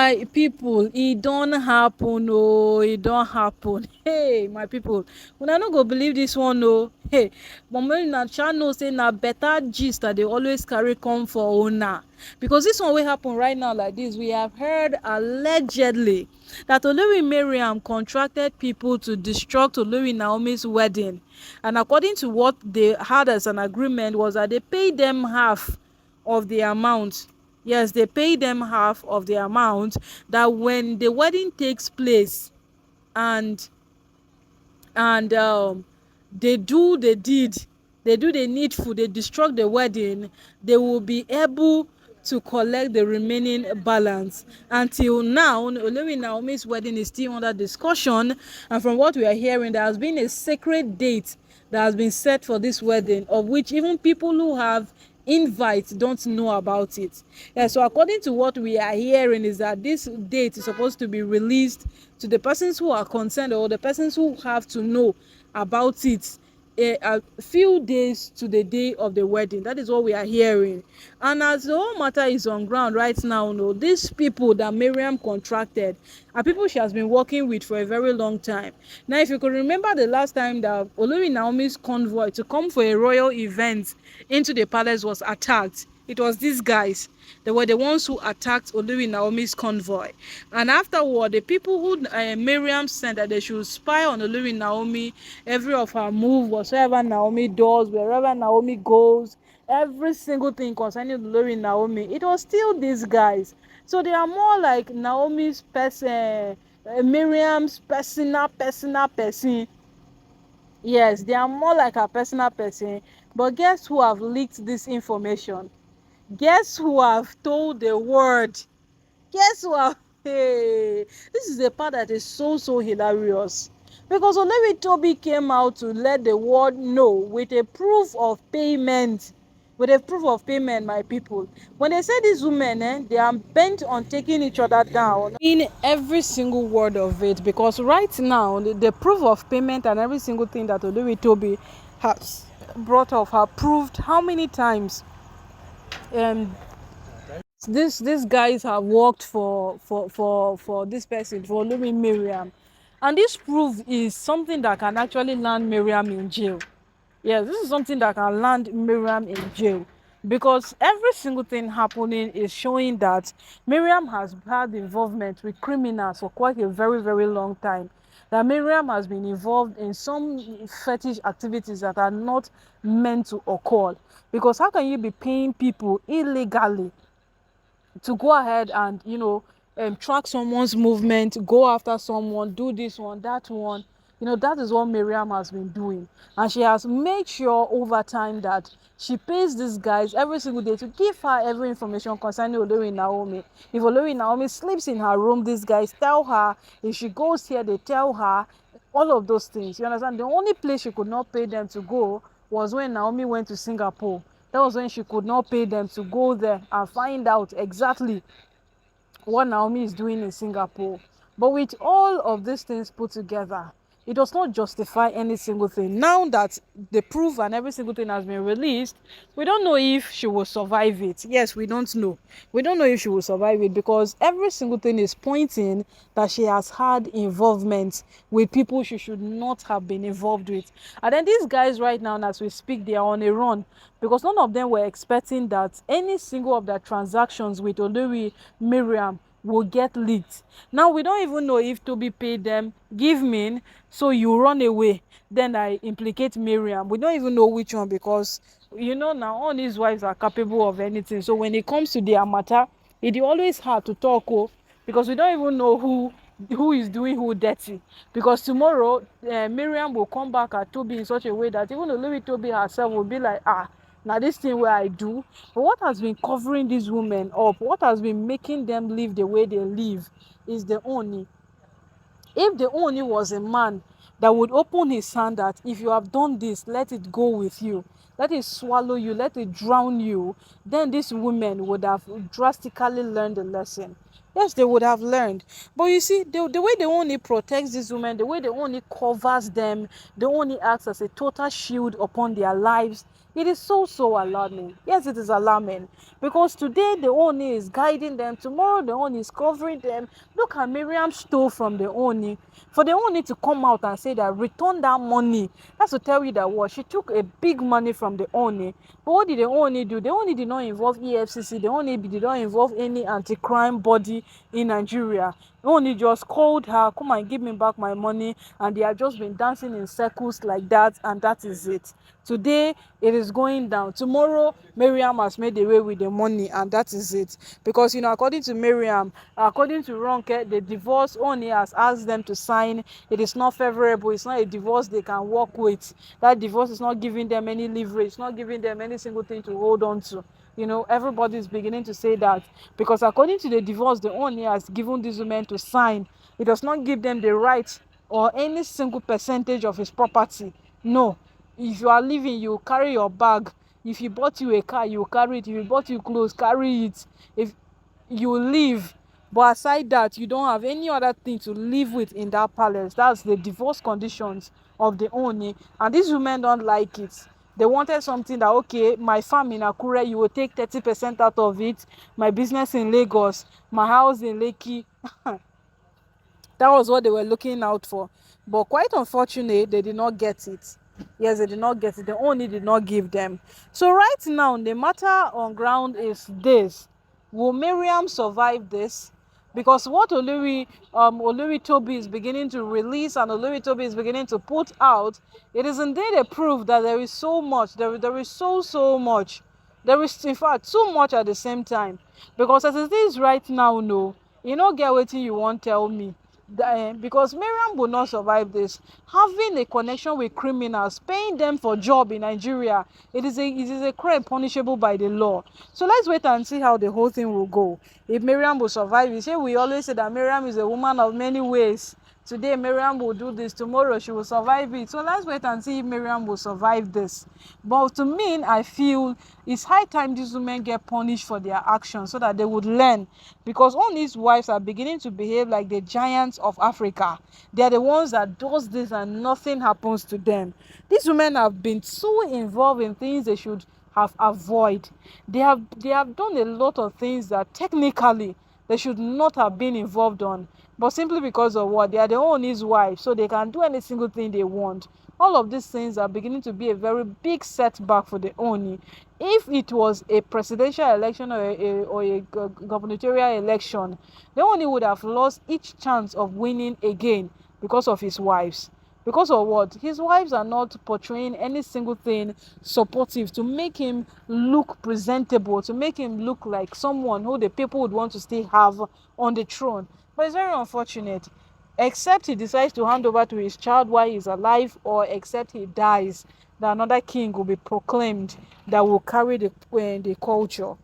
My people, it don't happen. Oh, it don't happen. Hey, my people, una no go believe this one. Oh, hey, but when na sha know say na better gist that they always carry come for una, because this one will happen right now like this. We have heard allegedly that Olori Miriam contracted people to destruct Olori Naomi's wedding, and according to what they had as an agreement was that they paid them half of the amount. Yes, they pay them half of the amount, that when the wedding takes place and they do the deed, they do the needful, they destruct the wedding, they will be able to collect the remaining balance. Until now, Olori Naomi's wedding is still under discussion, and from what we are hearing, there has been a sacred date that has been set for this wedding, of which even people who have invites don't know about it. Yeah, so according to what we are hearing is that this date is supposed to be released to the persons who are concerned, or the persons who have to know about it, a few days to the day of the wedding. That is what we are hearing. And as the whole matter is on ground right now, these people that Miriam contracted are people she has been working with for a very long time. Now, if you could remember the last time that Olori Naomi's convoy to come for a royal event into the palace was attacked, it was these guys. They were the ones who attacked Olori Naomi's convoy. And afterward, the people who Miriam sent that they should spy on Olori Naomi, every of her move, whatsoever Naomi does, wherever Naomi goes, every single thing concerning Olori Naomi, it was still these guys. So they are more like Naomi's person, Miriam's personal person. Yes, they are more like a personal person. But guess who have leaked this information? Guess who have told the world? Guess who have... Hey, this is the part that is so hilarious. Because Olori Tobi came out to let the world know with a proof of payment. With a proof of payment, my people. When they say these women, they are bent on taking each other down. In every single word of it. Because right now, the proof of payment and every single thing that Olori Tobi has brought up have proved how many times these guys have worked for this person, for Olori Miriam, and this proof is something that can actually land Miriam in jail. Yes, this is something that can land Miriam in jail, because every single thing happening is showing that Miriam has had involvement with criminals for quite a very long time. That Miriam has been involved in some fetish activities that are not meant to occur. Because how can you be paying people illegally to go ahead and track someone's movement, go after someone, do this one, that one? That is what Miriam has been doing, and she has made sure over time that she pays these guys every single day to give her every information concerning Olori Naomi. If Olori Naomi sleeps in her room, these guys tell her. If she goes here, they tell her. All of those things, you understand? The only place she could not pay them to go was when Naomi went to Singapore. That was when she could not pay them to go there and find out exactly what Naomi is doing in Singapore. But with all of these things put together, it does not justify any single thing. Now that the proof and every single thing has been released, we don't know if she will survive it. Yes, we don't know. We don't know if she will survive it, because every single thing is pointing that she has had involvement with people she should not have been involved with. And then these guys right now, as we speak, they are on a run, because none of them were expecting that any single of their transactions with Olori Miriam will get leaked. Now we don't even know if Tobi paid them, give me, so you run away, then I implicate Miriam. We don't even know which one, because now all these wives are capable of anything. So when it comes to their matter, it is always hard to talk, because we don't even know who is doing who dirty. Because tomorrow Miriam will come back at Tobi in such a way that even Olori Tobi herself will be like, now this thing where I do. But what has been covering these women up, what has been making them live the way they live, is the Ooni. If the Ooni was a man that would open his hand that if you have done this, let it go with you, let it swallow you, let it drown you, then these women would have drastically learned the lesson. Yes, they would have learned. But you see, the way the Ooni protects these women, the way the Ooni covers them, the Ooni acts as a total shield upon their lives, It is so alarming. Yes, it is alarming, because today the Ooni is guiding them, tomorrow the Ooni is covering them. Look at Miriam stole from the Ooni. For the Ooni to come out and say that return that money, that's to tell you that what, she took a big money from the Ooni. But what did the Ooni do? The Ooni did not involve EFCC. The Ooni did not involve any anti-crime body in Nigeria. The Ooni just called her, come and give me back my money, and they have just been dancing in circles like that, and that is it. Today it is going down. Tomorrow Miriam has made away with the money, and that is it. Because according to Miriam, according to Ronke, the divorce Ooni has asked them to sign. It is not favorable. It's not a divorce they can work with. That divorce is not giving them any leverage. It's not giving them any single thing to hold on to. Everybody is beginning to say that, because according to the divorce the Ooni has given these women to sign, it does not give them the right or any single percentage of his property. No. If you are living, you carry your bag. If he bought you a car, you carry it. If he bought you clothes, carry it. If you live, but aside that, you don't have any other thing to live with in that palace. That's the divorce conditions of the Ooni, and these women don't like it. They wanted something that, okay, my farm in Akure, you will take 30% out of it. My business in Lagos, my house in Lekki. That was what they were looking out for. But quite unfortunate, they did not get it. Yes, they did not get it. The Ooni did not give them. So right now, the matter on ground is this. Will Miriam survive this? Because what Olori Tobi is beginning to release and Olori Tobi is beginning to put out, it is indeed a proof that there is so much. There is so much. There is, in fact, too much at the same time. Because as it is right now, no, you no get wetin you wan tell me. Because Miriam will not survive this. Having a connection with criminals, paying them for job in Nigeria, it is a crime punishable by the law. So let's wait and see how the whole thing will go. If Miriam will survive it. We always say that Miriam is a woman of many ways. Today Miriam will do this, tomorrow she will survive it. So let's wait and see if Miriam will survive this. But to me, I feel it's high time these women get punished for their actions so that they would learn. Because all these wives are beginning to behave like the giants of Africa. They are the ones that does this and nothing happens to them. These women have been so involved in things they should have avoided. They have done a lot of things that technically they should not have been involved on, but simply because of what? They are their own his wife, so they can do any single thing they want. All of these things are beginning to be a very big setback for the Ooni. If it was a presidential election or a gubernatorial election, the Ooni would have lost each chance of winning again because of his wives. Because of what? His wives are not portraying any single thing supportive to make him look presentable, to make him look like someone who the people would want to still have on the throne. But it's very unfortunate. Except he decides to hand over to his child while he's alive, or except he dies, that another king will be proclaimed that will carry the culture.